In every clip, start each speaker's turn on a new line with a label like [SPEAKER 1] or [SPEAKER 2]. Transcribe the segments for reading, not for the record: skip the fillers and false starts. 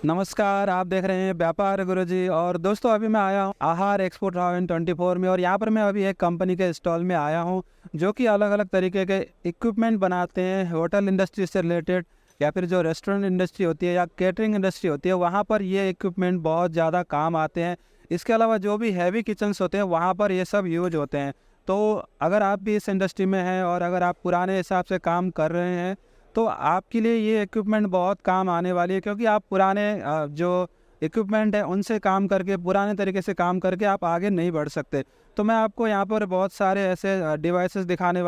[SPEAKER 1] नमस्कार, आप देख रहे हैं व्यापार गुरुजी। और दोस्तों, अभी मैं आया हूँ आहार एक्सपो 2024 में, और यहाँ पर मैं अभी एक कंपनी के स्टॉल में आया हूँ जो कि अलग अलग तरीके के इक्विपमेंट बनाते हैं होटल इंडस्ट्री से रिलेटेड, या फिर जो रेस्टोरेंट इंडस्ट्री होती है या कैटरिंग इंडस्ट्री होती है, वहाँ पर ये इक्विपमेंट बहुत ज़्यादा काम आते हैं। इसके अलावा जो भी हैवी किचन्स होते हैं वहाँ पर ये सब यूज होते हैं। तो अगर आप भी इस इंडस्ट्री में हैं और अगर आप पुराने हिसाब से काम कर रहे हैं तो आपके लिए ये इक्विपमेंट बहुत काम आने वाली है, क्योंकि आप पुराने जो इक्विपमेंट है उनसे काम करके, पुराने तरीके से काम करके आप आगे नहीं बढ़ सकते। तो मैं आपको यहाँ पर बहुत सारे ऐसे डिवाइसेस दिखाने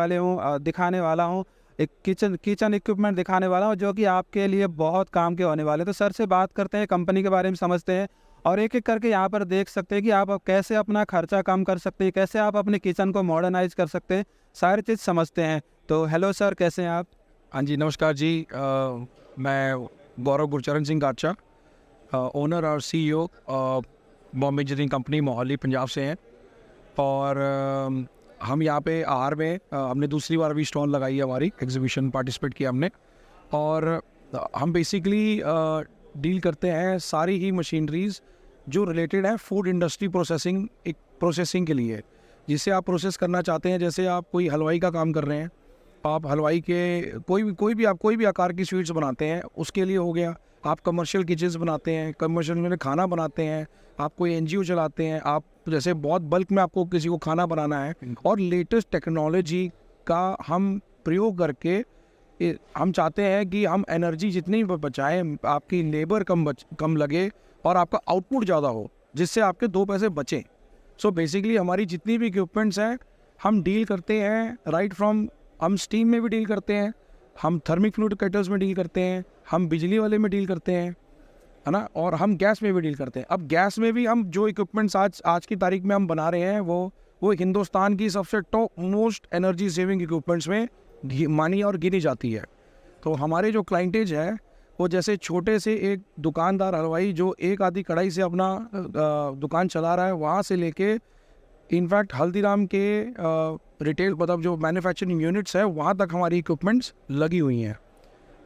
[SPEAKER 1] वाला हूँ। एक किचन इक्विपमेंट दिखाने वाला हूँ जो कि आपके लिए बहुत काम के होने वाले। तो सर से बात करते हैं, कंपनी के बारे में समझते हैं, और एक एक करके यहाँ पर देख सकते हैं कि आप कैसे अपना खर्चा कम कर सकते हैं, कैसे आप अपने किचन को मॉडर्नाइज कर सकते हैं, सारी चीज़ समझते हैं। तो हेलो सर, कैसे हैं आप?
[SPEAKER 2] हाँ जी, नमस्कार जी। मैं गौरव गुरचरण सिंह गाचा, ओनर और CEO Bombay engineering company Mohali Punjab से हैं। और हम यहाँ पे आहार में हमने दूसरी बार भी स्टॉल लगाई है, हमारी एग्जीबिशन पार्टिसिपेट किया हमने। और हम बेसिकली डील करते हैं सारी ही मशीनरीज जो रिलेटेड है फूड इंडस्ट्री प्रोसेसिंग के लिए। जिसे आप प्रोसेस करना चाहते हैं, जैसे आप कोई हलवाई का काम कर रहे हैं, आप हलवाई के कोई भी आकार की स्वीट्स बनाते हैं, उसके लिए हो गया। आप कमर्शियल किचन्स बनाते हैं, कमर्शियल में खाना बनाते हैं, आप कोई एनजीओ चलाते हैं, आप जैसे बहुत बल्क में आपको किसी को खाना बनाना है, और लेटेस्ट टेक्नोलॉजी का हम प्रयोग करके हम चाहते हैं कि हम एनर्जी जितनी बचाएं, आपकी लेबर कम लगे और आपका आउटपुट ज़्यादा हो, जिससे आपके 2 पैसे बचें। सो बेसिकली हमारी जितनी भी इक्विपमेंट्स हैं हम डील करते हैं राइट फ्रॉम, हम स्टीम में भी डील करते हैं, हम थर्मिक फ्लूइड केटल्स में डील करते हैं, हम बिजली वाले में डील करते हैं, है ना, और हम गैस में भी डील करते हैं। अब गैस में भी हम जो इक्विपमेंट्स आज की तारीख में हम बना रहे हैं वो हिंदुस्तान की सबसे top most energy saving equipments में मानी और गिनी जाती है। तो हमारे जो क्लाइंटेज है वो जैसे छोटे से एक दुकानदार हलवाई जो एक आधी कढ़ाई से अपना दुकान चला रहा है, वहाँ से लेके इनफैक्ट हल्दीराम के रिटेल मतलब जो मैन्युफैक्चरिंग यूनिट्स है वहाँ तक हमारी इक्विपमेंट्स लगी हुई हैं।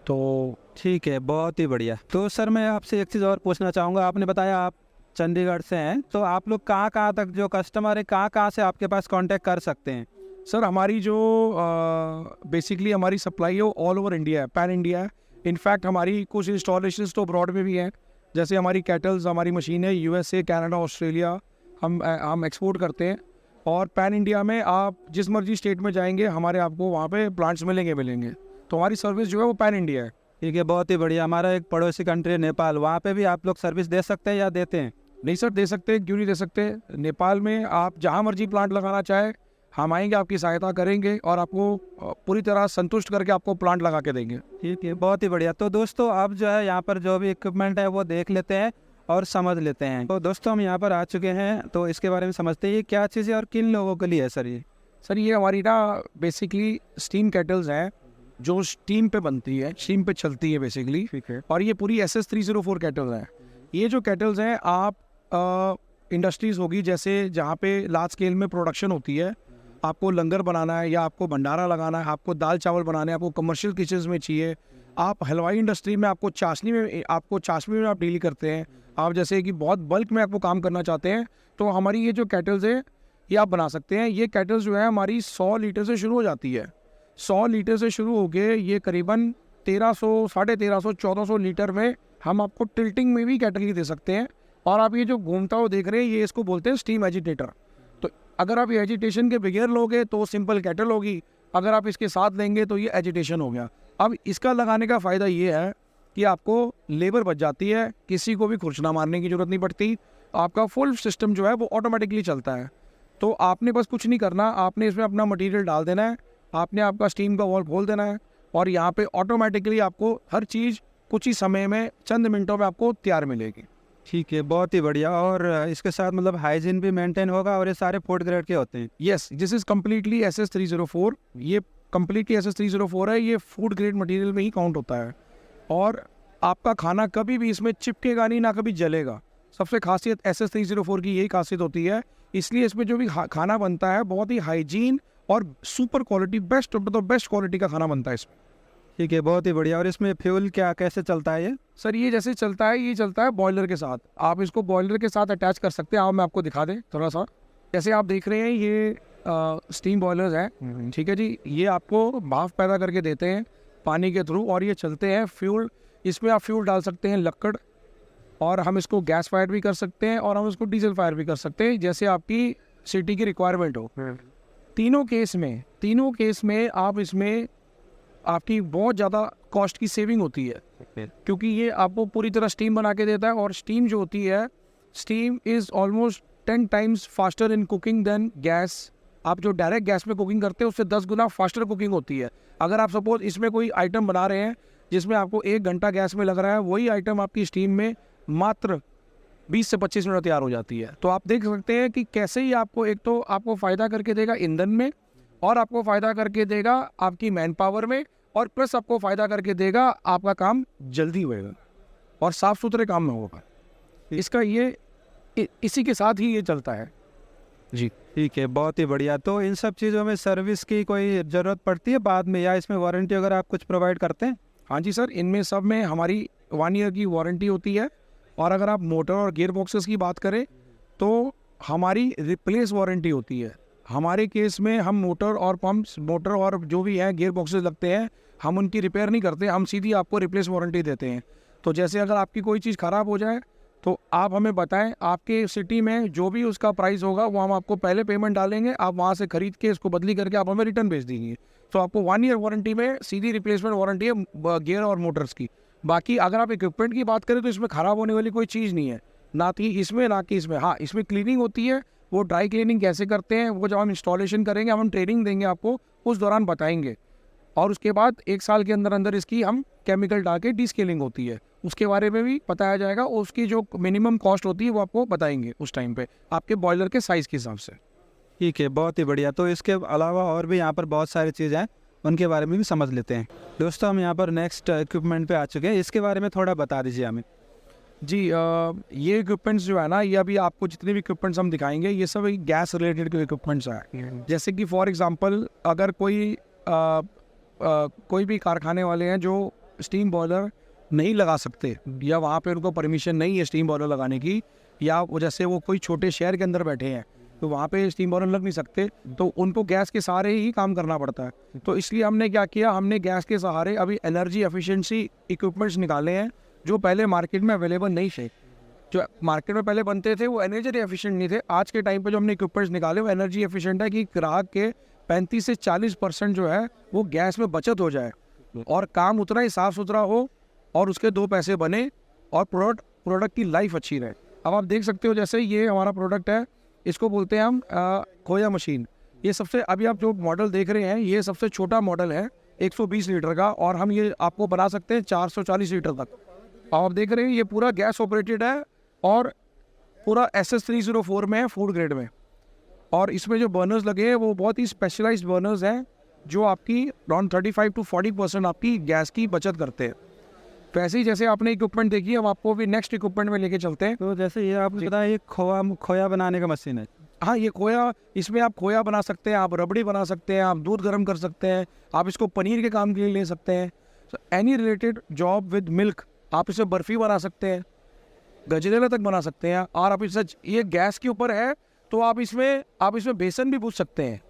[SPEAKER 2] तो
[SPEAKER 1] ठीक है, बहुत ही बढ़िया। तो सर मैं आपसे एक चीज़ और पूछना चाहूँगा। आपने बताया आप चंडीगढ़ से हैं, तो आप लोग कहाँ कहाँ तक जो कस्टमर है कहाँ कहाँ से आपके पास कांटेक्ट कर सकते हैं?
[SPEAKER 2] सर हमारी जो बेसिकली हमारी सप्लाई है वो ऑल ओवर इंडिया है, पैन इंडिया है। इनफैक्ट हमारी कुछ इंस्टॉलेशंस तो अब्रॉड में भी हैं। जैसे हमारी कैटल्स, हमारी मशीन है यूएसए, कनाडा, ऑस्ट्रेलिया हम एक्सपोर्ट करते हैं। और पैन इंडिया में आप जिस मर्जी स्टेट में जाएंगे हमारे आपको वहाँ पे प्लांट्स मिलेंगे। तो हमारी सर्विस जो है वो पैन इंडिया है।
[SPEAKER 1] ठीक है, बहुत ही बढ़िया। हमारा एक पड़ोसी कंट्री है नेपाल, वहाँ पे भी आप लोग सर्विस दे सकते हैं या देते हैं?
[SPEAKER 2] नहीं सर, दे सकते हैं, क्यों नहीं दे सकते। नेपाल में आप जहाँ मर्जी प्लांट लगाना चाहे हम आएंगे, आपकी सहायता करेंगे और आपको पूरी तरह संतुष्ट करके आपको प्लांट लगा के देंगे।
[SPEAKER 1] ठीक है, बहुत ही बढ़िया। तो दोस्तों, आप जो है यहाँ पर जो भी इक्विपमेंट है वो देख लेते हैं और समझ लेते हैं। तो दोस्तों, हम यहाँ पर आ चुके हैं, तो इसके बारे में समझते हैं ये क्या चीज़ है और किन लोगों के लिए है सर ये?
[SPEAKER 2] सर ये हमारी ना बेसिकली स्टीम केटल्स हैं जो स्टीम पे बनती है, स्टीम पे चलती है बेसिकली।
[SPEAKER 1] ठीक है।
[SPEAKER 2] और ये पूरी SS304 केटल्स हैं। ये जो केटल्स हैं आप इंडस्ट्रीज़ होगी जैसे जहाँ पे लार्ज स्केल में प्रोडक्शन होती है, आपको लंगर बनाना है या आपको भंडारा लगाना है, आपको दाल चावल बनाने हैं, आपको कमर्शियल किचन्स में चाहिए, आप हलवाई इंडस्ट्री में आपको चाशनी में आप डील करते हैं, आप जैसे कि बहुत बल्क में आपको काम करना चाहते हैं, तो हमारी ये जो केटल्स है ये आप बना सकते हैं। ये केटल्स जो है हमारी 100 लीटर से शुरू हो जाती है। 100 लीटर से शुरू हो के ये करीबन 1300, 1350, 1400 लीटर में हम आपको टिल्टिंग में भी केटल ही दे सकते हैं। और आप ये जो घूमता हुआ देख रहे हैं ये इसको बोलते हैं स्टीम एजिटेटर। तो अगर आप ये एजिटेशन के बगैर लोगे तो सिंपल केटल होगी, अगर आप इसके साथ लेंगे तो ये एजिटेशन हो गया। अब इसका लगाने का फ़ायदा ये है कि आपको लेबर बच जाती है, किसी को भी खुरचना मारने की ज़रूरत नहीं पड़ती, आपका फुल सिस्टम जो है वो ऑटोमेटिकली चलता है। तो आपने बस कुछ नहीं करना, आपने इसमें अपना मटेरियल डाल देना है, आपने आपका स्टीम का वॉल्व खोल देना है और यहाँ पे ऑटोमेटिकली आपको हर चीज़ कुछ ही समय में, चंद मिनटों में आपको तैयार मिलेगी।
[SPEAKER 1] ठीक है, बहुत ही बढ़िया। और इसके साथ मतलब हाइजीन भी मेंटेन होगा, और ये सारे फूड ग्रेड के होते हैं?
[SPEAKER 2] Yes, this is completely SS304। ये कम्प्लीटली SS304 है, ये फूड ग्रेड मटेरियल में ही काउंट होता है। और आपका खाना कभी भी इसमें चिपकेगा नहीं, ना कभी जलेगा। सबसे खासियत SS304 की यही खासियत होती है, इसलिए इसमें जो भी खाना बनता है बहुत ही हाइजीन और सुपर क्वालिटी, बेस्ट क्वालिटी का खाना बनता है इसमें।
[SPEAKER 1] ठीक है, बहुत ही बढ़िया। और इसमें फ्यूल क्या कैसे चलता है ये?
[SPEAKER 2] सर ये जैसे चलता है, ये चलता है बॉयलर के साथ। आप इसको बॉयलर के साथ अटैच कर सकते हैं। आओ मैं आपको दिखा दें थोड़ा सा। जैसे आप देख रहे हैं ये स्टीम बॉयलर्स हैं, ठीक है जी। ये आपको भाप पैदा करके देते हैं पानी के थ्रू, और ये चलते हैं फ्यूल। इसमें आप फ्यूल डाल सकते हैं लक्कड़, और हम इसको गैस फायर भी कर सकते हैं, और हम इसको डीजल फायर भी कर सकते हैं, जैसे आपकी सिटी की रिक्वायरमेंट हो। तीनों केस में आप इसमें आपकी बहुत ज़्यादा कॉस्ट की सेविंग होती है, क्योंकि ये आपको पूरी तरह स्टीम बना के देता है। और स्टीम जो होती है, steam is almost 10 times faster in cooking than gas. आप जो डायरेक्ट गैस में कुकिंग करते हैं उससे 10 गुना फास्टर कुकिंग होती है। अगर आप सपोज इसमें कोई आइटम बना रहे हैं जिसमें आपको 1 घंटा गैस में लग रहा है, वही आइटम आपकी स्टीम में मात्र 20 से 25 मिनट तैयार हो जाती है। तो आप देख सकते हैं कि कैसे ही आपको, एक तो आपको फ़ायदा करके देगा ईंधन में, और आपको फ़ायदा करके देगा आपकी मैन पावर में, और प्लस आपको फ़ायदा करके देगा आपका काम जल्दी होएगा और साफ़ सुथरे काम में होगा। इसका ये इसी के साथ ही ये चलता है जी।
[SPEAKER 1] ठीक है, बहुत ही बढ़िया। तो इन सब चीज़ों में सर्विस की कोई ज़रूरत पड़ती है बाद में, या इसमें वारंटी वगैरह आप कुछ प्रोवाइड करते हैं?
[SPEAKER 2] हाँ जी सर, इनमें सब में हमारी 1 ईयर की वारंटी होती है। और अगर आप मोटर और गियर बॉक्सेस की बात करें तो हमारी रिप्लेस वारंटी होती है। हमारे केस में हम मोटर और पंप्स, मोटर और जो भी है गियर बॉक्सेस लगते हैं, हम उनकी रिपेयर नहीं करते, हम सीधी आपको रिप्लेस वारंटी देते हैं। तो जैसे अगर आपकी कोई चीज़ ख़राब हो जाए तो आप हमें बताएं, आपके सिटी में जो भी उसका प्राइस होगा वो हम आपको पहले पेमेंट डालेंगे, आप वहाँ से ख़रीद के इसको बदली करके आप हमें रिटर्न भेज दीजिए। तो आपको 1 ईयर वारंटी में सीधी रिप्लेसमेंट वारंटी है गियर और मोटर्स की। बाकी अगर आप इक्विपमेंट की बात करें तो इसमें ख़राब होने वाली कोई चीज़ नहीं है, ना कि इसमें। हाँ, इसमें क्लीनिंग होती है। वो ड्राई क्लीनिंग कैसे करते हैं वो जब हम इंस्टॉलेशन करेंगे, हम ट्रेनिंग देंगे आपको, उस दौरान बताएंगे। और उसके बाद 1 साल के अंदर अंदर इसकी हम केमिकल डाल के डीस्केलिंग होती है, उसके बारे में भी बताया जाएगा। और उसकी जो मिनिमम कॉस्ट होती है वो आपको बताएंगे उस टाइम पे, आपके बॉयलर के साइज़ के हिसाब से।
[SPEAKER 1] ठीक है, बहुत ही बढ़िया। तो इसके अलावा और भी यहाँ पर बहुत सारी चीज़ें हैं, उनके बारे में भी समझ लेते हैं। दोस्तों, हम यहाँ पर नेक्स्ट इक्विपमेंट पे आ चुके हैं, इसके बारे में थोड़ा बता दीजिए हमें।
[SPEAKER 2] जी, ये इक्विपमेंट्स जो है ना, ये अभी आपको जितने भी इक्विपमेंट्स हम दिखाएंगे ये सब गैस रिलेटेड के इक्विपमेंट्स हैं। जैसे कि फॉर एग्जांपल अगर कोई भी कारखाने वाले हैं जो स्टीम बॉयलर नहीं लगा सकते, या वहाँ पे उनको परमिशन नहीं है स्टीम बॉयलर लगाने की, या जैसे वो कोई छोटे शहर के अंदर बैठे हैं तो वहाँ पे स्टीम बॉयलर लग नहीं सकते, तो उनको गैस के सहारे ही काम करना पड़ता है। तो इसलिए हमने क्या किया, हमने गैस के सहारे अभी एनर्जी एफिशिएंसी इक्विपमेंट्स निकाले हैं जो पहले मार्केट में अवेलेबल नहीं थे। जो मार्केट में पहले बनते थे वो एनर्जी एफिशिएंट नहीं थे। आज के टाइम पे जो हमने इक्विपमेंट्स निकाले वो एनर्जी एफिशिएंट है कि ग्राहक के 35 से 40% जो है वो गैस में बचत हो जाए, और काम उतना ही साफ़ सुथरा हो, और उसके 2 पैसे बने, और प्रोडक्ट की लाइफ अच्छी रहे। अब आप देख सकते हो, जैसे ये हमारा प्रोडक्ट है, इसको बोलते हैं हम खोया मशीन। ये सबसे, अभी आप जो मॉडल देख रहे हैं ये सबसे छोटा मॉडल है 120 लीटर का, और हम ये आपको बना सकते हैं 440 लीटर तक। आप देख रहे हैं ये पूरा गैस ऑपरेटेड है, और पूरा SS304 में है, फूड ग्रेड में। और इसमें जो बर्नर्स लगे हैं वो बहुत ही स्पेशलाइज्ड बर्नर्स हैं, जो आपकी अराउंड 35 to 40% आपकी गैस की बचत करते हैं। तो ऐसे ही जैसे आपने इक्विपमेंट देखी है, हम आपको भी नेक्स्ट इक्विपमेंट में लेके चलते हैं।
[SPEAKER 1] तो जैसे ये आपको पता है, ये खोया बनाने का मशीन है।
[SPEAKER 2] हाँ, ये खोया, इसमें आप खोया बना सकते हैं, आप रबड़ी बना सकते हैं, आप दूध गर्म कर सकते हैं, आप इसको पनीर के काम के लिए ले सकते हैं। So any related job with milk, आप इसे बर्फ़ी बना सकते हैं, गजरेला तक बना सकते हैं। और आप इसे, ये गैस के ऊपर है तो आप इसमें बेसन भी भून सकते हैं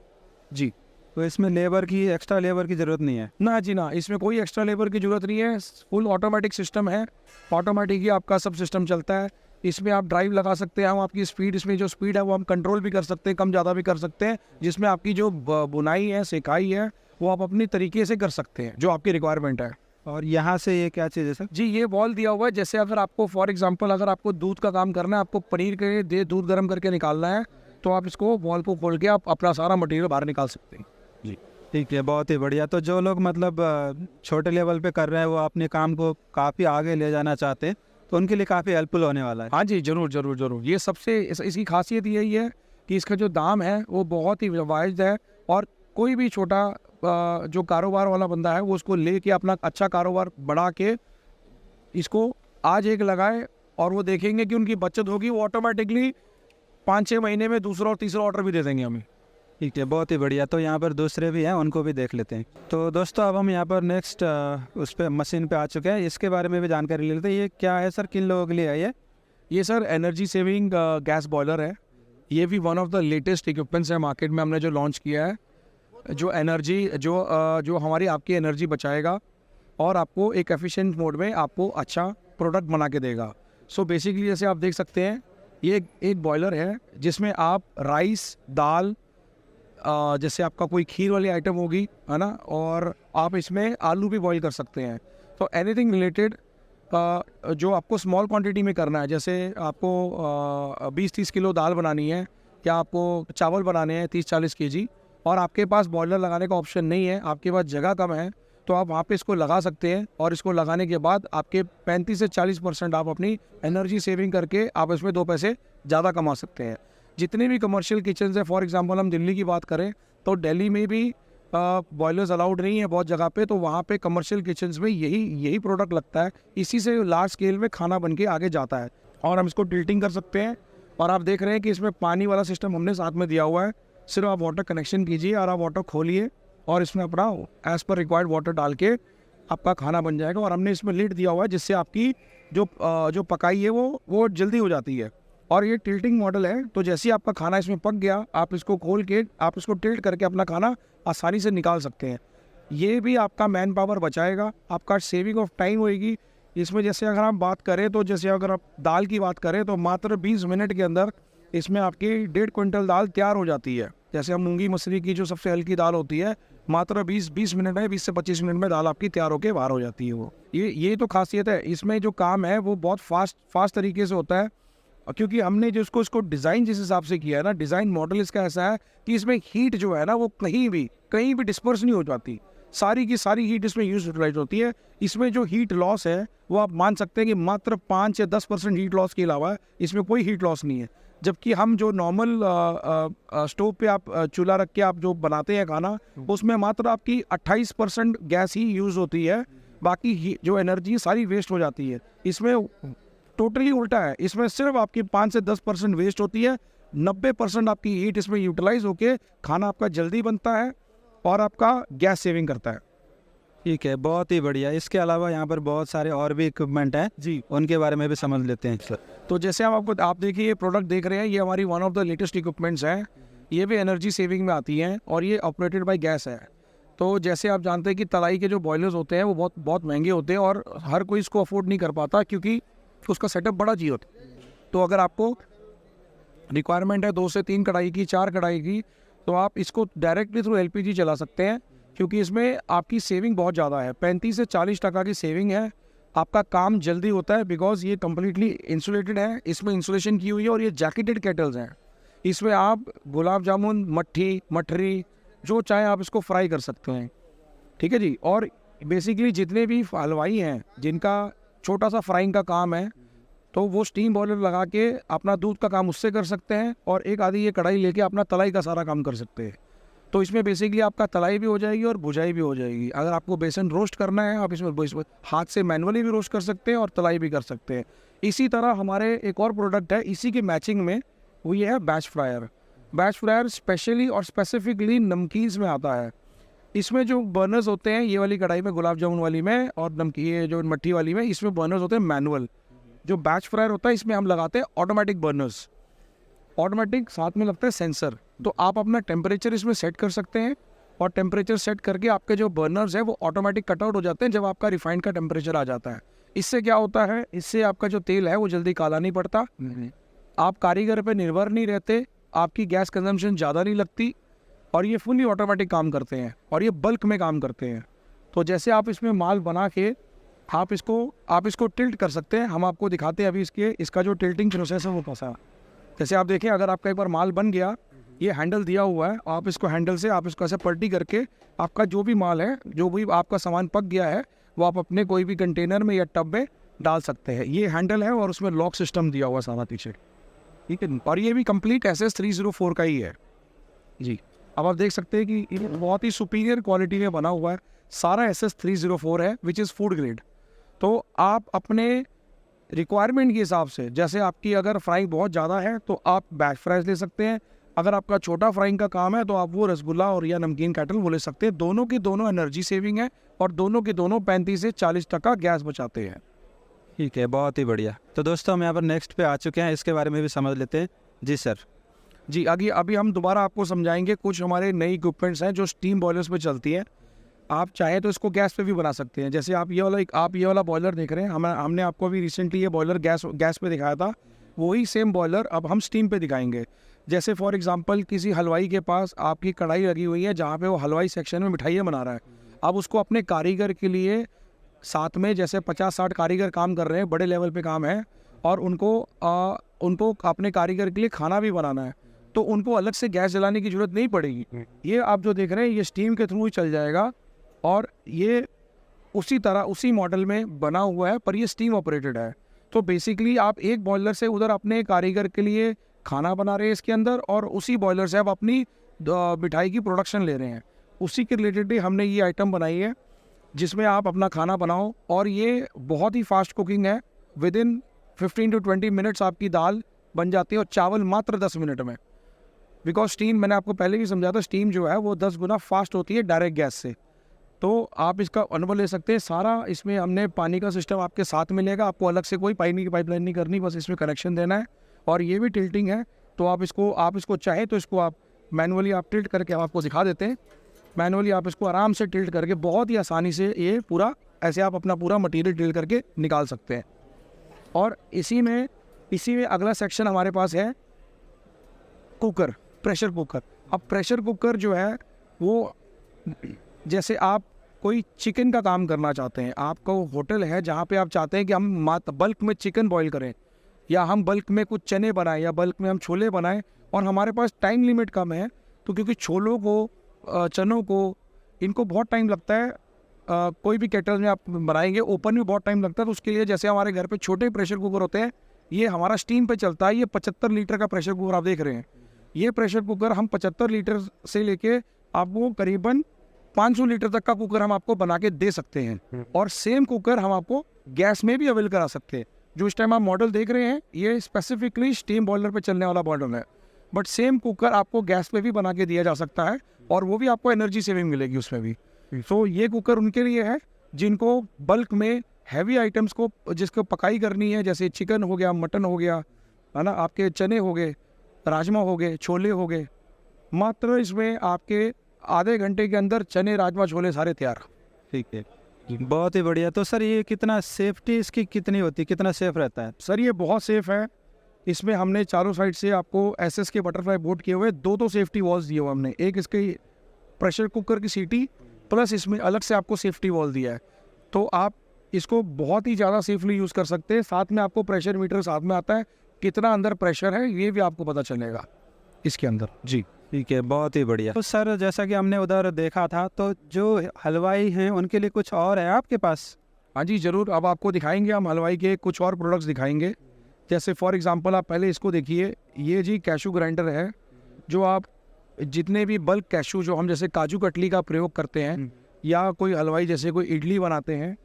[SPEAKER 2] जी।
[SPEAKER 1] तो इसमें एक्स्ट्रा लेबर की ज़रूरत नहीं है?
[SPEAKER 2] ना जी ना, इसमें कोई एक्स्ट्रा लेबर की ज़रूरत नहीं है। फुल ऑटोमेटिक सिस्टम है, ऑटोमेटिक ही आपका सब सिस्टम चलता है। इसमें आप ड्राइव लगा सकते हैं, हम आपकी स्पीड, इसमें जो स्पीड है वो हम कंट्रोल भी कर सकते हैं, कम ज़्यादा भी कर सकते हैं। जिसमें आपकी जो बुनाई है, सेकाई है, वो आप अपनी तरीके से कर सकते हैं जो आपकी रिक्वायरमेंट है।
[SPEAKER 1] और यहाँ से ये क्या चीज़ है सर?
[SPEAKER 2] जी, ये बॉल दिया हुआ है। जैसे अगर आपको फॉर एग्जांपल अगर आपको दूध का काम करना है, आपको पनीर के दूध गर्म करके निकालना है, तो आप इसको बॉल को खोल के आप अपना सारा मटेरियल बाहर निकाल सकते हैं जी।
[SPEAKER 1] ठीक है, बहुत ही बढ़िया। तो जो लोग मतलब छोटे लेवल पे कर रहे हैं, वो अपने काम को काफ़ी आगे ले जाना चाहते हैं, तो उनके लिए काफ़ी हेल्पफुल होने वाला है।
[SPEAKER 2] हाँ जी, ज़रूर ज़रूर ज़रूर। ये सबसे इसकी खासियत यही है कि इसका जो दाम है वो बहुत ही वाजिब है, और कोई भी छोटा जो कारोबार वाला बंदा है वो उसको लेके अपना अच्छा कारोबार बढ़ा के इसको आज एक लगाए, और वो देखेंगे कि उनकी बचत होगी। वो ऑटोमेटिकली 5-6 महीने में दूसरा और तीसरा ऑर्डर भी दे देंगे हमें
[SPEAKER 1] ठीक है, बहुत ही बढ़िया। तो यहाँ पर दूसरे भी हैं, उनको भी देख लेते हैं। तो दोस्तों अब हम यहाँ पर नेक्स्ट उस पे मशीन पे आ चुके हैं, इसके बारे में भी जानकारी ले लेते हैं। ये क्या है सर, किन लोगों के लिए है
[SPEAKER 2] ये sir energy saving gas boiler है। ये भी one of the latest equipments है मार्केट में, हमने जो लॉन्च किया है, जो एनर्जी जो हमारी आपकी एनर्जी बचाएगा और आपको एक एफिशिएंट मोड में आपको अच्छा प्रोडक्ट बना के देगा। सो बेसिकली जैसे आप देख सकते हैं, ये एक बॉयलर है जिसमें आप राइस, दाल, जैसे आपका कोई खीर वाली आइटम होगी, है ना, और आप इसमें आलू भी बॉईल कर सकते हैं। तो एनीथिंग रिलेटेड जो आपको स्मॉल क्वांटिटी में करना है, जैसे आपको 20-30 किलो दाल बनानी है, या आपको चावल बनाने हैं 30-40 केजी, और आपके पास बॉयलर लगाने का ऑप्शन नहीं है, आपके पास जगह कम है, तो आप वहाँ पे इसको लगा सकते हैं। और इसको लगाने के बाद आपके 35 से 40% आप अपनी एनर्जी सेविंग करके आप इसमें 2 पैसे ज़्यादा कमा सकते हैं। जितने भी कमर्शियल किचन है, फॉर एग्जांपल हम दिल्ली की बात करें तो दिल्ली में भी बॉयलर्स अलाउड नहीं है बहुत जगह पे, तो वहाँ पे कमर्शियल किचन्स में यही प्रोडक्ट लगता है। इसी से लार्ज स्केल में खाना बन के आगे जाता है, और हम इसको टिल्टिंग कर सकते हैं। और आप देख रहे हैं कि इसमें पानी वाला सिस्टम हमने साथ में दिया हुआ है। सिर्फ आप वाटर कनेक्शन कीजिए और आप वाटर खोलिए और इसमें अपना एज़ पर रिक्वायर्ड वाटर डाल के आपका खाना बन जाएगा। और हमने इसमें लिड दिया हुआ है जिससे आपकी जो पकाई है वो जल्दी हो जाती है। और ये टिल्टिंग मॉडल है, तो जैसे ही आपका खाना इसमें पक गया, आप इसको खोल के आप इसको टिल्ट करके अपना खाना आसानी से निकाल सकते हैं। ये भी आपका मैन पावर बचाएगा, आपका सेविंग ऑफ टाइम होएगी। इसमें जैसे अगर हम बात करें तो जैसे अगर आप दाल की बात करें तो मात्र 20 मिनट के अंदर इसमें आपकी 1.5 क्विंटल दाल तैयार हो जाती है। जैसे हम मूंगी मसूरी की जो सबसे हल्की दाल होती है, मात्र 20 मिनट में, 20 से 25 मिनट में दाल आपकी तैयार होकर बाहर हो जाती है। वो ये तो खासियत है, इसमें जो काम है वो बहुत फास्ट तरीके से होता है। क्योंकि हमने जो इसको डिज़ाइन जिस हिसाब से किया है ना, डिज़ाइन मॉडल इसका ऐसा है कि इसमें हीट जो है ना वो कहीं भी डिस्पर्स नहीं हो जाती। सारी की सारी हीट इसमें यूटिलाइज होती है। इसमें जो हीट लॉस है वो आप मान सकते हैं कि मात्र 5 या 10% हीट लॉस के अलावा इसमें कोई हीट लॉस नहीं है। जबकि हम जो नॉर्मल स्टोव पे आप चूल्हा रख के आप जो बनाते हैं खाना, उसमें मात्र आपकी 28% गैस ही यूज़ होती है, बाकी जो एनर्जी सारी वेस्ट हो जाती है। इसमें टोटली उल्टा है, इसमें सिर्फ आपकी 5 से 10% वेस्ट होती है, 90% आपकी हीट इसमें यूटिलाइज होके खाना आपका जल्दी बनता है और आपका गैस सेविंग करता है।
[SPEAKER 1] ठीक है, बहुत ही बढ़िया। इसके अलावा यहाँ पर बहुत सारे और भी इक्विपमेंट हैं
[SPEAKER 2] जी,
[SPEAKER 1] उनके बारे में भी समझ लेते हैं सर।
[SPEAKER 2] तो जैसे आप देखिए ये प्रोडक्ट देख रहे हैं, ये हमारी one of the latest equipments हैं। ये भी एनर्जी सेविंग में आती हैं और ये ऑपरेटेड बाय गैस है। तो जैसे आप जानते हैं कि तलाई के जो बॉयलर्स होते हैं वो बहुत महंगे होते हैं और हर कोई इसको अफोर्ड नहीं कर पाता, क्योंकि उसका सेटअप बड़ा चाहिए होता है। तो अगर आपको रिक्वायरमेंट है 2 से 3 कढ़ाई की, 4 कढ़ाई की, तो आप इसको डायरेक्टली थ्रू LPG चला सकते हैं, क्योंकि इसमें आपकी सेविंग बहुत ज़्यादा है। 35 से 40% की सेविंग है। आपका काम जल्दी होता है बिकॉज ये कम्प्लीटली इंसुलेटेड है, इसमें इंसुलेशन की हुई है और ये जैकेटेड केटल्स हैं। इसमें आप गुलाब जामुन, मट्ठी, मठरी जो चाहे आप इसको फ्राई कर सकते हैं। ठीक है जी। और बेसिकली जितने भी हलवाई हैं जिनका छोटा सा फ्राइंग का काम है, तो वो स्टीम बॉयलर लगा के अपना दूध का काम उससे कर सकते हैं और एक आधी ये कढ़ाई लेके अपना तलाई का सारा काम कर सकते हैं। तो इसमें बेसिकली आपका तलाई भी हो जाएगी और भुजाई भी हो जाएगी। अगर आपको बेसन रोस्ट करना है, आप इसमें हाथ से मैनुअली भी रोस्ट कर सकते हैं और तलाई भी कर सकते हैं। इसी तरह हमारे एक और प्रोडक्ट है इसी के मैचिंग में, वो ये है batch fryer. Batch fryer specially और स्पेसिफिकली नमकीन्स में आता है। इसमें जो बर्नर्स होते हैं, ये वाली कढ़ाई में, गुलाब जामुन वाली में और नमकीन ये जो मट्ठी वाली में, इसमें बर्नर्स होते हैं मैनुअल। जो बैच फ्रायर होता है इसमें हम लगाते हैं ऑटोमेटिक बर्नर्स। ऑटोमेटिक साथ में लगता है सेंसर, तो आप अपना टेम्परेचर इसमें सेट कर सकते हैं और टेम्परेचर सेट करके आपके जो बर्नर्स हैं वो ऑटोमेटिक कटआउट हो जाते हैं जब आपका रिफाइंड का टेम्परेचर आ जाता है। इससे क्या होता है, इससे आपका जो तेल है वो जल्दी काला नहीं पड़ता, आप कारीगर पे निर्भर नहीं रहते, आपकी गैस कंजम्पशन ज़्यादा नहीं लगती और ये फुली ऑटोमेटिक काम करते हैं और ये बल्क में काम करते हैं। तो जैसे आप इसमें माल बना के आप इसको टिल्ट कर सकते हैं। हम आपको दिखाते हैं अभी इसका जो टिल्टिंग प्रोसेस है वो कैसा है। जैसे आप देखें, अगर आपका एक बार माल बन गया, ये हैंडल दिया हुआ है, आप इसको हैंडल से आप इसको ऐसे पलटी करके आपका जो भी माल है, जो भी आपका सामान पक गया है, वो आप अपने कोई भी कंटेनर में या टब में डाल सकते हैं। ये हैंडल है और उसमें लॉक सिस्टम दिया हुआ सारा पीछे, ठीक है। और ये भी कंप्लीट SS 304 का ही है जी। अब आप देख सकते हैं कि ये बहुत ही सुपीरियर क्वालिटी में बना हुआ है, सारा SS 304 है विच इज़ फूड ग्रेड। तो आप अपने रिक्वायरमेंट के हिसाब से, जैसे आपकी अगर फ्राई बहुत ज़्यादा है तो आप बैच फ्राइज ले सकते हैं, अगर आपका छोटा फ्राइंग का काम है तो आप वो रसगुल्ला और या नमकीन केटल वो ले सकते हैं। दोनों की दोनों एनर्जी सेविंग है और दोनों के दोनों 35 से 40 टका गैस बचाते हैं।
[SPEAKER 1] ठीक है, बहुत ही बढ़िया। तो दोस्तों हम यहाँ पर नेक्स्ट पे आ चुके हैं, इसके बारे में भी समझ लेते हैं। जी सर।
[SPEAKER 2] जी, आगे अभी हम दोबारा आपको समझाएंगे कुछ हमारे नई इक्विपमेंट्स हैं जो स्टीम बॉयलर्स पे चलती हैं। आप चाहें तो इसको गैस पे भी बना सकते हैं। जैसे आप ये वाला बॉयलर देख रहे हैं, हमने आपको अभी रिसेंटली ये बॉयलर गैस पे दिखाया था। वही सेम बॉयलर अब हम स्टीम पे दिखाएंगे। जैसे फॉर एग्जांपल किसी हलवाई के पास आपकी कढ़ाई लगी हुई है जहाँ पे वो हलवाई सेक्शन में मिठाइयाँ बना रहा है। अब उसको अपने कारीगर के लिए साथ में जैसे 50-60 कारीगर काम कर रहे हैं, बड़े लेवल पे काम है, और उनको अपने कारीगर के लिए खाना भी बनाना है, तो उनको अलग से गैस जलाने की ज़रूरत नहीं पड़ेगी। ये आप जो देख रहे हैं ये स्टीम के थ्रू ही चल जाएगा और ये उसी तरह उसी मॉडल में बना हुआ है, पर ये स्टीम ऑपरेटेड है। तो बेसिकली आप एक बॉयलर से उधर अपने कारीगर के लिए खाना बना रहे हैं इसके अंदर, और उसी बॉयलर से आप अपनी मिठाई की प्रोडक्शन ले रहे हैं। उसी के रिलेटेड ही हमने ये आइटम बनाई है जिसमें आप अपना खाना बनाओ, और ये बहुत ही फास्ट कुकिंग है। विद इन 15 to 20 मिनट्स आपकी दाल बन जाती है और चावल मात्र 10 मिनट में। बिकॉज स्टीम, मैंने आपको पहले भी समझाया था, स्टीम जो है वो 10 गुना फास्ट होती है डायरेक्ट गैस से। तो आप इसका अनुभव ले सकते हैं सारा। इसमें हमने पानी का सिस्टम आपके साथ मिलेगा, आपको अलग से कोई पानी की पाइपलाइन नहीं करनी, बस इसमें कनेक्शन देना है। और ये भी टिल्टिंग है, तो आप इसको चाहे तो इसको आप मैनुअली आप टिल्ट करके हम आपको सिखा देते हैं। मैनुअली आप इसको आराम से टिल्ट करके बहुत ही आसानी से ये पूरा ऐसे आप अपना पूरा मटेरियल टिल्ट करके निकाल सकते हैं। और इसी में अगला सेक्शन हमारे पास है कुकर, प्रेशर कुकर। अब प्रेशर कुकर जो है वो, जैसे आप कोई चिकन का काम करना चाहते हैं, आपका वो होटल है जहाँ पे आप चाहते हैं कि हम बल्क में चिकन बॉईल करें, या हम बल्क में कुछ चने बनाएं, या बल्क में हम छोले बनाएं, और हमारे पास टाइम लिमिट कम है, तो क्योंकि छोलों को, चनों को, इनको बहुत टाइम लगता है, कोई भी केटल में आप बनाएंगे ओपन में बहुत टाइम लगता है। तो उसके लिए जैसे हमारे घर पे छोटे प्रेशर कुकर होते हैं, ये हमारा स्टीम पे चलता है। ये 75 लीटर का प्रेशर कुकर आप देख रहे हैं। ये प्रेशर कुकर हम 75 लीटर से लेके आपको करीबन 500 लीटर तक का कुकर हम आपको बना के दे सकते हैं। और सेम कुकर हम आपको गैस में भी अवेल करा सकते हैं। जो इस टाइम आप मॉडल देख रहे हैं ये स्पेसिफिकली स्टीम बॉयलर पे चलने वाला मॉडल है, बट सेम कुकर आपको गैस पे भी बना के दिया जा सकता है, और वो भी आपको एनर्जी सेविंग मिलेगी उसमें भी। तो ये कुकर उनके लिए है जिनको बल्क में हैवी आइटम्स को, जिसको पकाई करनी है, जैसे चिकन हो गया, मटन हो गया, है ना, आपके चने हो गए, राजमा हो गए, छोले हो गए। मात्र इसमें आपके आधे घंटे के अंदर चने, राजमा, छोले सारे तैयार।
[SPEAKER 1] ठीक है, बहुत ही बढ़िया। तो सर ये कितना सेफ्टी इसकी कितनी होती है, कितना सेफ रहता है?
[SPEAKER 2] सर ये बहुत सेफ़ है। इसमें हमने चारों साइड से आपको एसएस के बटरफ्लाई बोर्ड किए हुए दो सेफ्टी वॉल्स दिए हुए हमने। एक इसके प्रेशर कुकर की सीटी, प्लस इसमें अलग से आपको सेफ्टी वॉल दिया है। तो आप इसको बहुत ही ज़्यादा सेफली यूज़ कर सकते हैं। साथ में आपको प्रेशर मीटर साथ में आता है, कितना अंदर प्रेशर है ये भी आपको पता चलेगा इसके अंदर। जी
[SPEAKER 1] ठीक है, बहुत ही बढ़िया। तो सर जैसा कि हमने उधर देखा था, तो जो हलवाई हैं उनके लिए कुछ और है आपके पास?
[SPEAKER 2] हाँ जी, ज़रूर। अब आपको दिखाएंगे हम हलवाई के कुछ और प्रोडक्ट्स दिखाएंगे। जैसे फॉर एग्जांपल आप पहले इसको देखिए, ये जी कैशू ग्राइंडर है। जो आप जितने भी बल्क कैशू, जो हम जैसे काजू कतली का प्रयोग करते हैं, या कोई हलवाई जैसे कोई इडली बनाते हैं,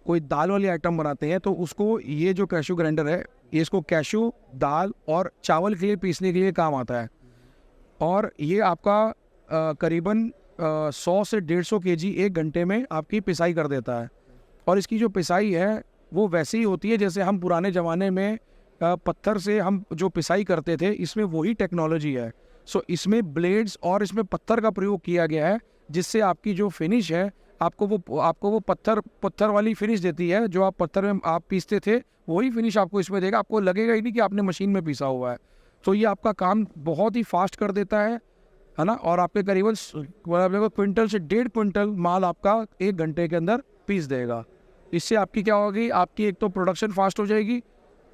[SPEAKER 2] कोई दाल वाली आइटम बनाते हैं, तो उसको ये जो कैशू ग्राइंडर है, ये इसको कैशू, दाल और चावल के लिए पीसने के लिए काम आता है। और ये आपका करीबन 100 से 150 केजी 1 घंटे में आपकी पिसाई कर देता है। और इसकी जो पिसाई है वो वैसी ही होती है जैसे हम पुराने ज़माने में पत्थर से हम जो पिसाई करते थे, इसमें वही टेक्नोलॉजी है। सो इसमें ब्लेड्स और इसमें पत्थर का प्रयोग किया गया है, जिससे आपकी जो फिनिश है आपको वो पत्थर वाली फिनिश देती है। जो आप पत्थर में आप पीसते थे वही फिनिश आपको इसमें देगा। आपको लगेगा ही नहीं कि आपने मशीन में पीसा हुआ है। तो ये आपका काम बहुत ही फास्ट कर देता है ना। और आपके करीबन क्विंटल से 1.5 क्विंटल माल आपका 1 घंटे के अंदर पीस देगा। इससे आपकी क्या होगी, आपकी एक तो प्रोडक्शन फास्ट हो जाएगी,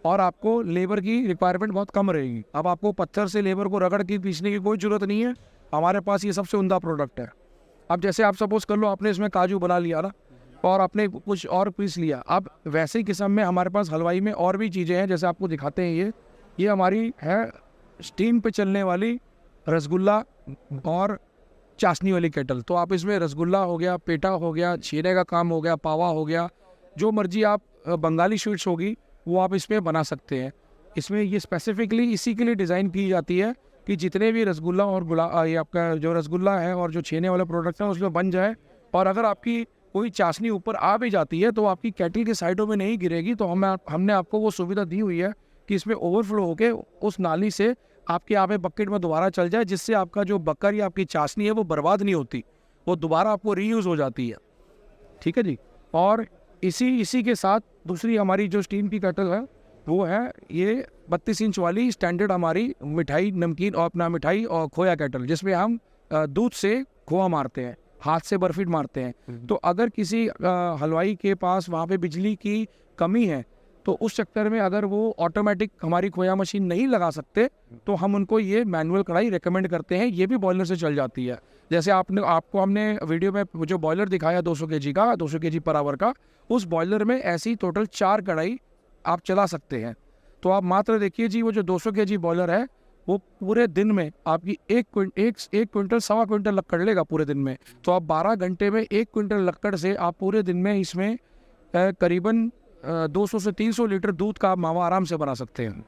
[SPEAKER 2] और आपको लेबर की रिक्वायरमेंट बहुत कम रहेगी। अब आपको पत्थर से लेबर को रगड़ के पीसने की कोई ज़रूरत नहीं है। हमारे पास ये सबसे उम्दा प्रोडक्ट है। अब जैसे आप सपोज कर लो आपने इसमें काजू बना लिया ना, और आपने कुछ और पीस लिया। अब वैसे ही किस्म में हमारे पास हलवाई में और भी चीज़ें हैं, जैसे आपको दिखाते हैं। ये हमारी है स्टीम पे चलने वाली रसगुल्ला और चाशनी वाली केटल। तो आप इसमें रसगुल्ला हो गया, पेठा हो गया, छीने का काम हो गया, पावा हो गया, जो मर्जी आप बंगाली स्वीट्स होगी वो आप इसमें बना सकते हैं। इसमें ये स्पेसिफिकली इसी के लिए डिज़ाइन की जाती है कि जितने भी रसगुल्ला और ये आपका जो रसगुल्ला है और जो छेने वाला प्रोडक्ट है उसमें बन जाए। और अगर आपकी कोई चाशनी ऊपर आ भी जाती है तो आपकी केटल के साइडों में नहीं गिरेगी। तो हमने आपको वो सुविधा दी हुई है कि इसमें ओवरफ्लो होके उस नाली से आपके यहाँ पे बकेट में दोबारा चल जाए, जिससे आपका जो बकर या आपकी चाशनी है वो बर्बाद नहीं होती, वो दोबारा आपको रीयूज़ हो जाती है। ठीक है जी। और इसी के साथ दूसरी हमारी जो स्टीम की केटल है वो है ये 32 इंच वाली स्टैंडर्ड हमारी मिठाई नमकीन और अपना मिठाई और खोया केटल, जिसमें हम दूध से खोआ मारते हैं, हाथ से बर्फी मारते हैं। तो अगर किसी हलवाई के पास वहाँ पे बिजली की कमी है तो उस चक्कर में अगर वो ऑटोमेटिक हमारी खोया मशीन नहीं लगा सकते तो हम उनको ये मैनुअल कढ़ाई रेकमेंड करते हैं। ये भी बॉयलर से चल जाती है। जैसे आपको हमने वीडियो में जो बॉयलर दिखाया 200 kg का, 200 kg पर आवर का, उस बॉयलर में ऐसी टोटल 4 कढ़ाई आप चला सकते हैं। तो आप मात्र देखिए जी, वो जो 200 kg बॉयलर है वो पूरे दिन में आपकी एक क्विंटल 1.25 क्विंटल लक्कड़ लेगा पूरे दिन में। तो आप 12 घंटे में 1 क्विंटल लक्कड़ से आप पूरे दिन में इसमें करीबन 200 से 300 लीटर दूध का मावा आराम से बना सकते हैं।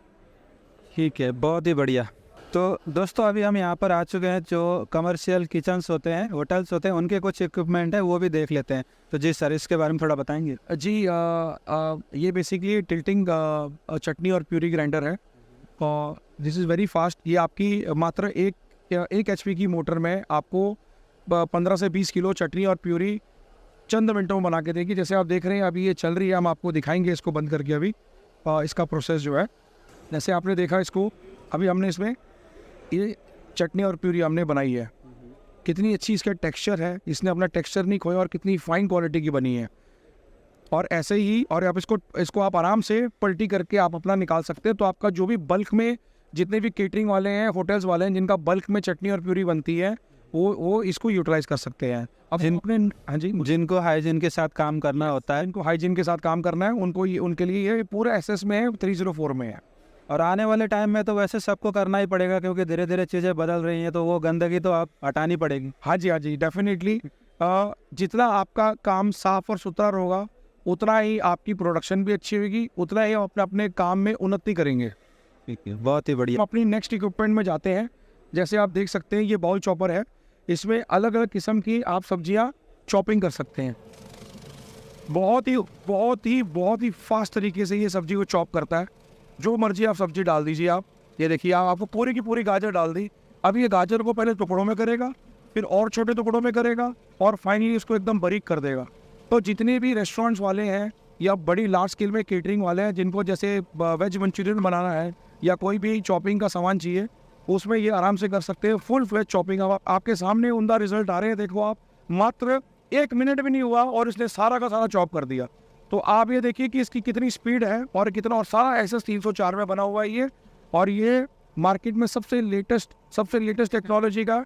[SPEAKER 1] ठीक है, बहुत ही बढ़िया। तो दोस्तों अभी हम यहाँ पर आ चुके हैं, जो कमर्शियल किचन्स होते हैं, होटल्स होते हैं, उनके कुछ इक्विपमेंट है वो भी देख लेते हैं। तो जी सर, इसके बारे में थोड़ा बताएंगे?
[SPEAKER 2] जी ये बेसिकली टिल्टिंग चटनी और प्यूरी ग्राइंडर है और दिस इज़ वेरी फास्ट। ये आपकी मात्र एक HP की मोटर में आपको 15 से 20 किलो चटनी और प्यूरी चंद मिनटों में बना के देगी। जैसे आप देख रहे हैं अभी ये चल रही है, हम आपको दिखाएंगे इसको बंद करके अभी इसका प्रोसेस जो है। जैसे आपने देखा इसको, अभी हमने इसमें ये चटनी और प्यूरी हमने बनाई है। कितनी अच्छी इसका टेक्सचर है, इसने अपना टेक्सचर नहीं खोया और कितनी फाइन क्वालिटी की बनी है। और ऐसे ही और आप इसको आप आराम से पलटी करके आप अपना निकाल सकते हैं। तो आपका जो भी बल्क में जितने भी केटरिंग वाले हैं, होटल्स वाले हैं, जिनका बल्क में चटनी और प्यूरी बनती है, वो इसको यूटिलाइज कर सकते हैं। अब हाँ जी,
[SPEAKER 1] जिनको हाइजीन के साथ काम करना होता है,
[SPEAKER 2] इनको हाइजीन के साथ काम करना है, उनके लिए ये पूरा SS में है, 304 में है।
[SPEAKER 1] और आने वाले टाइम में तो वैसे सबको करना ही पड़ेगा, क्योंकि धीरे धीरे चीज़ें बदल रही हैं, तो वो गंदगी तो आप हटानी पड़ेगी।
[SPEAKER 2] हाँ जी, डेफिनेटली। जितना आपका काम साफ और सुथरा होगा उतना ही आपकी प्रोडक्शन भी अच्छी होगी, उतना ही आप अपने काम में उन्नति करेंगे।
[SPEAKER 1] ठीक है, बहुत ही बढ़िया।
[SPEAKER 2] हम अपनी नेक्स्ट इक्विपमेंट में जाते हैं। जैसे आप देख सकते हैं ये बाउल चॉपर है, इसमें अलग अलग किस्म की आप सब्जियां चॉपिंग कर सकते हैं। बहुत ही फास्ट तरीके से ये सब्जी को चॉप करता है। जो मर्जी आप सब्जी डाल दीजिए। आप ये देखिए, आपको पूरी की पूरी गाजर डाल दी। अब ये गाजर को पहले टुकड़ों में करेगा, फिर और छोटे टुकड़ों में करेगा और फाइनली इसको एकदम बारीक कर देगा। तो जितने भी रेस्टोरेंट्स वाले हैं या बड़ी लार्ज स्केल में केटरिंग वाले हैं, जिनको जैसे वेज मंचूरियन बनाना है या कोई भी चॉपिंग का सामान चाहिए, उसमें ये आराम से कर सकते हैं। फुल फ्लेज चॉपिंग आपके सामने उम्दा रिजल्ट आ रहे हैं। देखो आप, मात्र 1 मिनट भी नहीं हुआ और इसने सारा का सारा चॉप कर दिया। तो आप ये देखिए कि इसकी कितनी स्पीड है और कितना, और सारा SS 304 में बना हुआ है ये। और ये मार्केट में सबसे लेटेस्ट टेक्नोलॉजी का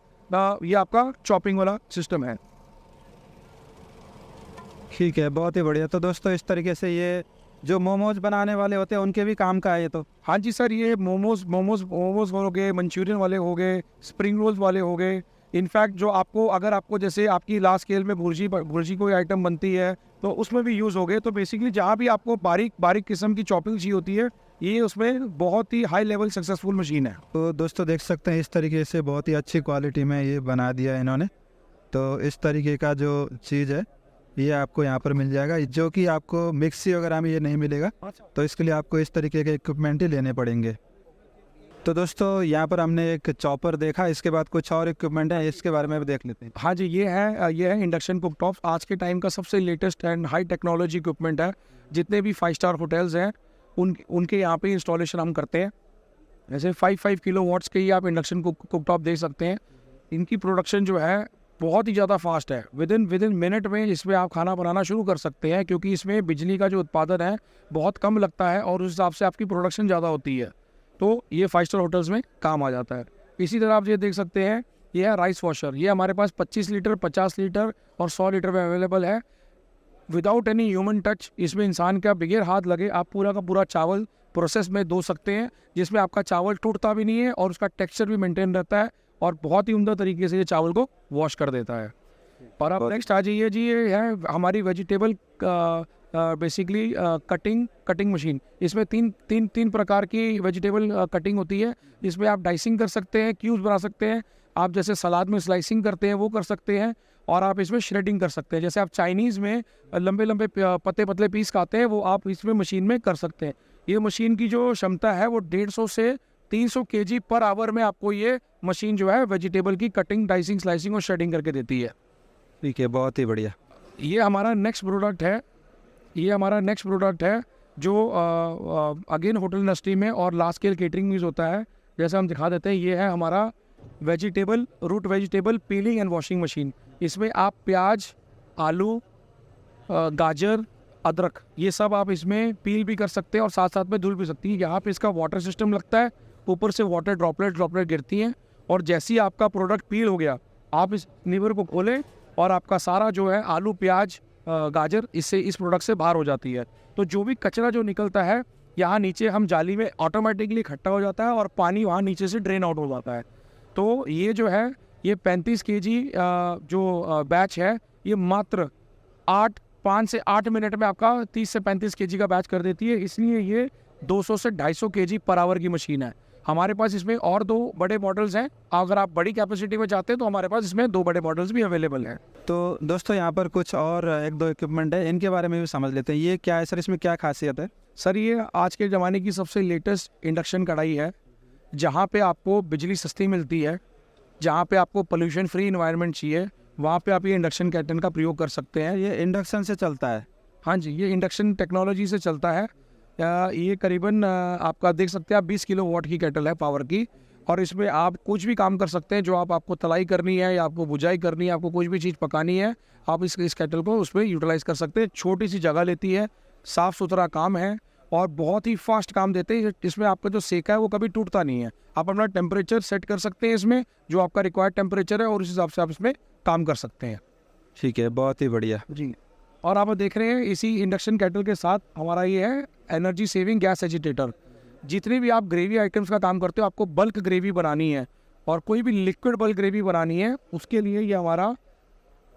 [SPEAKER 2] ये आपका चॉपिंग वाला सिस्टम है।
[SPEAKER 1] ठीक है, बहुत ही बढ़िया। तो दोस्तों इस तरीके से ये जो मोमोज बनाने वाले होते हैं उनके भी काम का है ये तो?
[SPEAKER 2] हाँ जी सर, ये मोमोज हो गए, मंचूरियन वाले हो गए, स्प्रिंग रोल्स वाले हो गए। इनफैक्ट जो अगर आपको जैसे आपकी लार्ज स्केल में भुर्जी कोई आइटम बनती है तो उसमें भी यूज़ हो गए। तो बेसिकली जहाँ भी आपको बारीक किस्म की चॉपिंग चाहिए होती है, ये उसमें बहुत ही हाई लेवल सक्सेसफुल मशीन है।
[SPEAKER 1] तो दोस्तों देख सकते हैं इस तरीके से बहुत ही अच्छी क्वालिटी में ये बना दिया है इन्होंने। तो इस तरीके का जो चीज़ है ये आपको यहाँ पर मिल जाएगा, जो कि आपको मिक्सी वगैरह में ये नहीं मिलेगा। तो इसके लिए आपको इस तरीके के इक्विपमेंट ही लेने पड़ेंगे। तो दोस्तों यहाँ पर हमने एक चॉपर देखा, इसके बाद कुछ और इक्विपमेंट है, इसके बारे में भी देख लेते हैं।
[SPEAKER 2] हाँ जी, ये है इंडक्शन कुकटॉप। आज के टाइम का सबसे latest and high technology equipment है। जितने भी 5 स्टार होटल्स हैं उनके यहाँ पे इंस्टॉलेशन हम करते हैं। जैसे 5 किलोवाट्स के ही आप इंडक्शन कुकटॉप देख सकते हैं। इनकी प्रोडक्शन जो है बहुत ही ज़्यादा फास्ट है। विद इन मिनट में इसमें आप खाना बनाना शुरू कर सकते हैं, क्योंकि इसमें बिजली का जो उत्पादन है बहुत कम लगता है और उस हिसाब से आपकी प्रोडक्शन ज़्यादा होती है। तो ये 5 स्टार होटल्स में काम आ जाता है। इसी तरह आप ये देख सकते हैं, ये है राइस वॉशर। ये हमारे पास 25 लीटर, 50 लीटर और 100 लीटर में अवेलेबल है। विदाउट एनी ह्यूमन टच, इसमें इंसान का बगैर हाथ लगे आप पूरा का पूरा चावल प्रोसेस में धो सकते हैं, जिसमें आपका चावल टूटता भी नहीं है और उसका टेक्सचर भी मेंटेन रहता है और बहुत ही उम्दा तरीके से ये चावल को वॉश कर देता है। और अब नेक्स्ट आ जाइए जी, ये है हमारी वेजिटेबल बेसिकली कटिंग मशीन। इसमें तीन प्रकार की वेजिटेबल कटिंग होती है। इसमें आप डाइसिंग कर सकते हैं, क्यूब्स बना सकते हैं, आप जैसे सलाद में स्लाइसिंग करते हैं वो कर सकते हैं, और आप इसमें श्रेडिंग कर सकते हैं। जैसे आप चाइनीज़ में लंबे लंबे पतले पतले पीस खाते हैं, वो आप इसमें मशीन में कर सकते हैं। ये मशीन की जो क्षमता है वो 150 से 300 kg पर आवर में आपको ये मशीन जो है वेजिटेबल की कटिंग, डाइसिंग, स्लाइसिंग और श्रेडिंग करके देती है।
[SPEAKER 1] ठीक है, बहुत ही बढ़िया।
[SPEAKER 2] ये हमारा नेक्स्ट प्रोडक्ट है जो अगेन होटल इंडस्ट्री में और लार्ज स्केल केटरिंग यूज़ होता है। जैसे हम दिखा देते हैं, ये है हमारा root vegetable peeling and washing machine. इसमें आप प्याज, आलू, गाजर, अदरक ये सब आप इसमें पील भी कर सकते हैं और साथ साथ में धुल भी सकती हैं। यहाँ पे इसका वाटर सिस्टम लगता है, ऊपर से वाटर ड्रॉपलेट गिरती हैं, और जैसे ही आपका प्रोडक्ट पील हो गया, आप इस लीवर को खोलें और आपका सारा जो है आलू, प्याज, गाजर इस प्रोडक्ट से बाहर हो जाती है। तो जो भी कचरा जो निकलता है यहाँ नीचे हम जाली में ऑटोमेटिकली इकट्ठा हो जाता है और पानी वहाँ नीचे से ड्रेन आउट हो जाता है। तो ये जो है ये 35 kg जो बैच है, ये मात्र 5 से 8 मिनट में आपका 30 से 35 kg का बैच कर देती है। इसलिए ये 200 से 250 kg पर आवर की मशीन है। हमारे पास इसमें और 2 बड़े मॉडल्स हैं। अगर आप बड़ी कैपेसिटी में चाहते हैं तो हमारे पास इसमें 2 बड़े मॉडल्स भी अवेलेबल हैं।
[SPEAKER 1] तो दोस्तों यहाँ पर कुछ और 1-2 इक्विपमेंट है, इनके बारे में भी समझ लेते हैं। ये क्या है सर, इसमें क्या खासियत है?
[SPEAKER 2] सर ये आज के ज़माने की सबसे लेटेस्ट इंडक्शन कढ़ाई है, जहाँ पे आपको बिजली सस्ती मिलती है, जहाँ पे आपको पोल्यूशन फ्री इन्वायरमेंट चाहिए, वहाँ पे आप ये इंडक्शन केटल का प्रयोग कर सकते हैं।
[SPEAKER 1] ये इंडक्शन से चलता है?
[SPEAKER 2] हाँ जी, ये इंडक्शन टेक्नोलॉजी से चलता है। ये करीबन आपका देख सकते हैं आप 20 किलोवाट की केटल है पावर की, और इसमें आप कुछ भी काम कर सकते हैं। जो आपको तलाई करनी है या आपको बुझाई करनी है, आपको कुछ भी चीज़ पकानी है, आप इस केटल को उसमें यूटिलाइज़ कर सकते हैं। छोटी सी जगह लेती है, साफ़ सुथरा काम है और बहुत ही फास्ट काम देते हैं। इसमें आपका जो सेका है वो कभी टूटता नहीं है। आप अपना टेम्परेचर सेट कर सकते हैं इसमें, जो आपका रिक्वायर्ड टेम्परेचर है, और उस हिसाब से आप इसमें काम कर सकते हैं।
[SPEAKER 1] ठीक है, बहुत ही बढ़िया
[SPEAKER 2] जी। और आप देख रहे हैं इसी इंडक्शन केटल के साथ हमारा ये है एनर्जी सेविंग गैस एजिटेटर। जितने भी आप ग्रेवी आइटम्स का काम करते हो, आपको बल्क ग्रेवी बनानी है और कोई भी लिक्विड बल्क ग्रेवी बनानी है, उसके लिए ये हमारा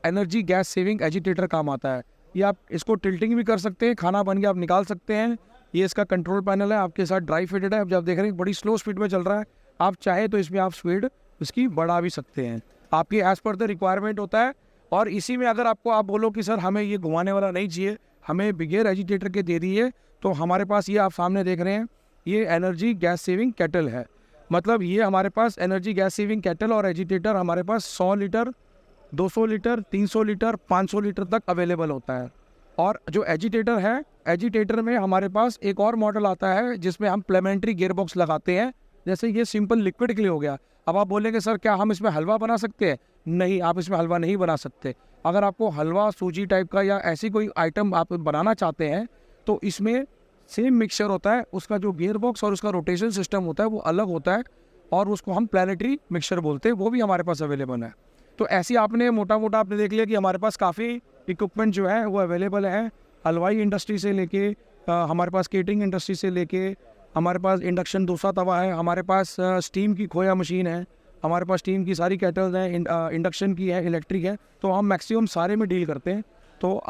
[SPEAKER 2] एनर्जी गैस सेविंग एजिटेटर काम आता है। ये आप इसको टिल्टिंग भी कर सकते हैं, खाना बन के आप निकाल सकते हैं। ये इसका कंट्रोल पैनल है, आपके साथ ड्राई फिटेड है। अब जब देख रहे हैं बड़ी स्लो स्पीड में चल रहा है, आप चाहे तो इसमें आप स्पीड इसकी बढ़ा भी सकते हैं, आपकी एज़ पर द रिक्वायरमेंट होता है। और इसी में अगर आपको आप बोलो कि सर हमें ये घुमाने वाला नहीं चाहिए, हमें बिगेर एजिटेटर के दे दीजिए, तो हमारे पास ये आप सामने देख रहे हैं, ये एनर्जी गैस सेविंग केटल है। मतलब ये हमारे पास एनर्जी गैस सेविंग केटल और एजिटेटर हमारे पास 100 लीटर, 200 लीटर, 300 लीटर, 500 लीटर तक अवेलेबल होता है। और जो एजिटेटर है, एजिटेटर में हमारे पास एक और मॉडल आता है जिसमें हम प्लेमेंट्री गियर बॉक्स लगाते हैं। जैसे ये सिंपल लिक्विड के लिए हो गया। अब आप बोलेंगे सर क्या हम इसमें हलवा बना सकते हैं? नहीं, आप इसमें हलवा नहीं बना सकते। अगर आपको हलवा, सूजी टाइप का या ऐसी कोई आइटम आप बनाना चाहते हैं, तो इसमें सेम मिक्सचर होता है, उसका जो गियर बॉक्स और उसका रोटेशन सिस्टम होता है वो अलग होता है, और उसको हम प्लानिटरी मिक्सचर बोलते हैं, वो भी हमारे पास अवेलेबल है। तो ऐसे आपने मोटा आपने देख लिया कि हमारे पास काफ़ी इक्विपमेंट जो है वो अवेलेबल है। हलवाई इंडस्ट्री से लेके हमारे पास केटरिंग इंडस्ट्री से लेके हमारे पास इंडक्शन डोसा तवा है, हमारे पास स्टीम की खोया मशीन है, हमारे पास स्टीम की सारी केटल्स हैं, इंडक्शन की है, इलेक्ट्रिक है। तो हम मैक्सिमम सारे में डील करते हैं। तो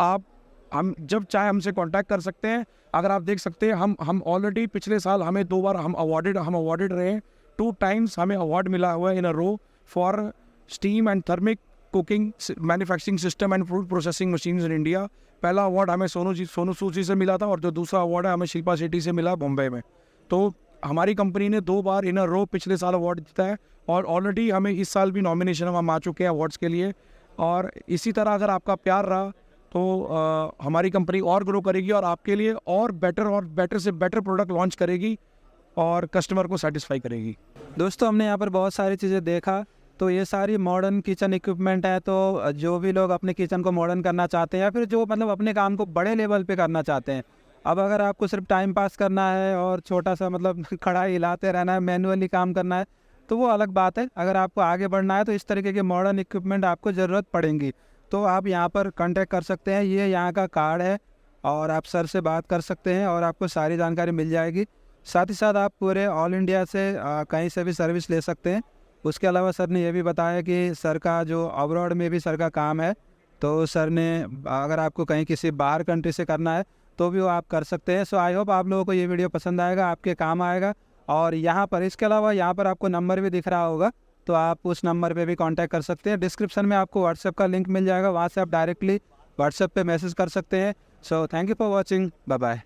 [SPEAKER 2] हम जब चाहे हमसे कांटेक्ट कर सकते हैं। अगर आप देख सकते हैं हम ऑलरेडी पिछले साल हमें 2 बार हम अवॉर्डेड रहे हैं। 2 टाइम्स हमें अवार्ड मिला हुआ है in a row for steam and thermic cooking manufacturing system and food processing machines in India. पहला अवार्ड हमें सोनू सूद जी से मिला था, और जो दूसरा अवार्ड है हमें शिल्पा शेट्टी से मिला बॉम्बे में। तो हमारी कंपनी ने 2 बार इन अ रो पिछले साल अवार्ड जीता है, और ऑलरेडी हमें इस साल भी नॉमिनेशन हम आ चुके हैं अवार्ड्स के लिए। और इसी तरह अगर आपका प्यार रहा तो हमारी कंपनी और ग्रो करेगी और आपके लिए और बेटर से बेटर प्रोडक्ट लॉन्च करेगी और कस्टमर को सेटिस्फाई करेगी।
[SPEAKER 1] दोस्तों हमने यहाँ पर बहुत सारी चीज़ें देखा। तो ये सारी मॉडर्न किचन इक्विपमेंट है। तो जो भी लोग अपने किचन को मॉडर्न करना चाहते हैं या फिर जो मतलब अपने काम को बड़े लेवल पे करना चाहते हैं, अब अगर आपको सिर्फ टाइम पास करना है और छोटा सा मतलब कढ़ाई हिलाते रहना है, मैनुअली काम करना है, तो वो अलग बात है। अगर आपको आगे बढ़ना है तो इस तरीके के मॉडर्न इक्विपमेंट आपको ज़रूरत पड़ेंगी। तो आप यहाँ पर कांटेक्ट कर सकते हैं, ये यहाँ का कार्ड है, और आप सर से बात कर सकते हैं और आपको सारी जानकारी मिल जाएगी। साथ ही साथ आप पूरे ऑल इंडिया से कहीं से भी सर्विस ले सकते हैं। उसके अलावा सर ने यह भी बताया कि सर का जो अब्रॉड में भी सर का काम है, तो सर ने अगर आपको कहीं किसी बाहर कंट्री से करना है तो भी वो आप कर सकते हैं। सो आई होप आप लोगों को ये वीडियो पसंद आएगा, आपके काम आएगा। और यहाँ पर इसके अलावा यहाँ पर आपको नंबर भी दिख रहा होगा, तो आप उस नंबर पे भी कांटेक्ट कर सकते हैं। डिस्क्रिप्शन में आपको व्हाट्सएप का लिंक मिल जाएगा, वहाँ से आप डायरेक्टली व्हाट्सएप पे मैसेज कर सकते हैं। So thank you for watching, bye bye.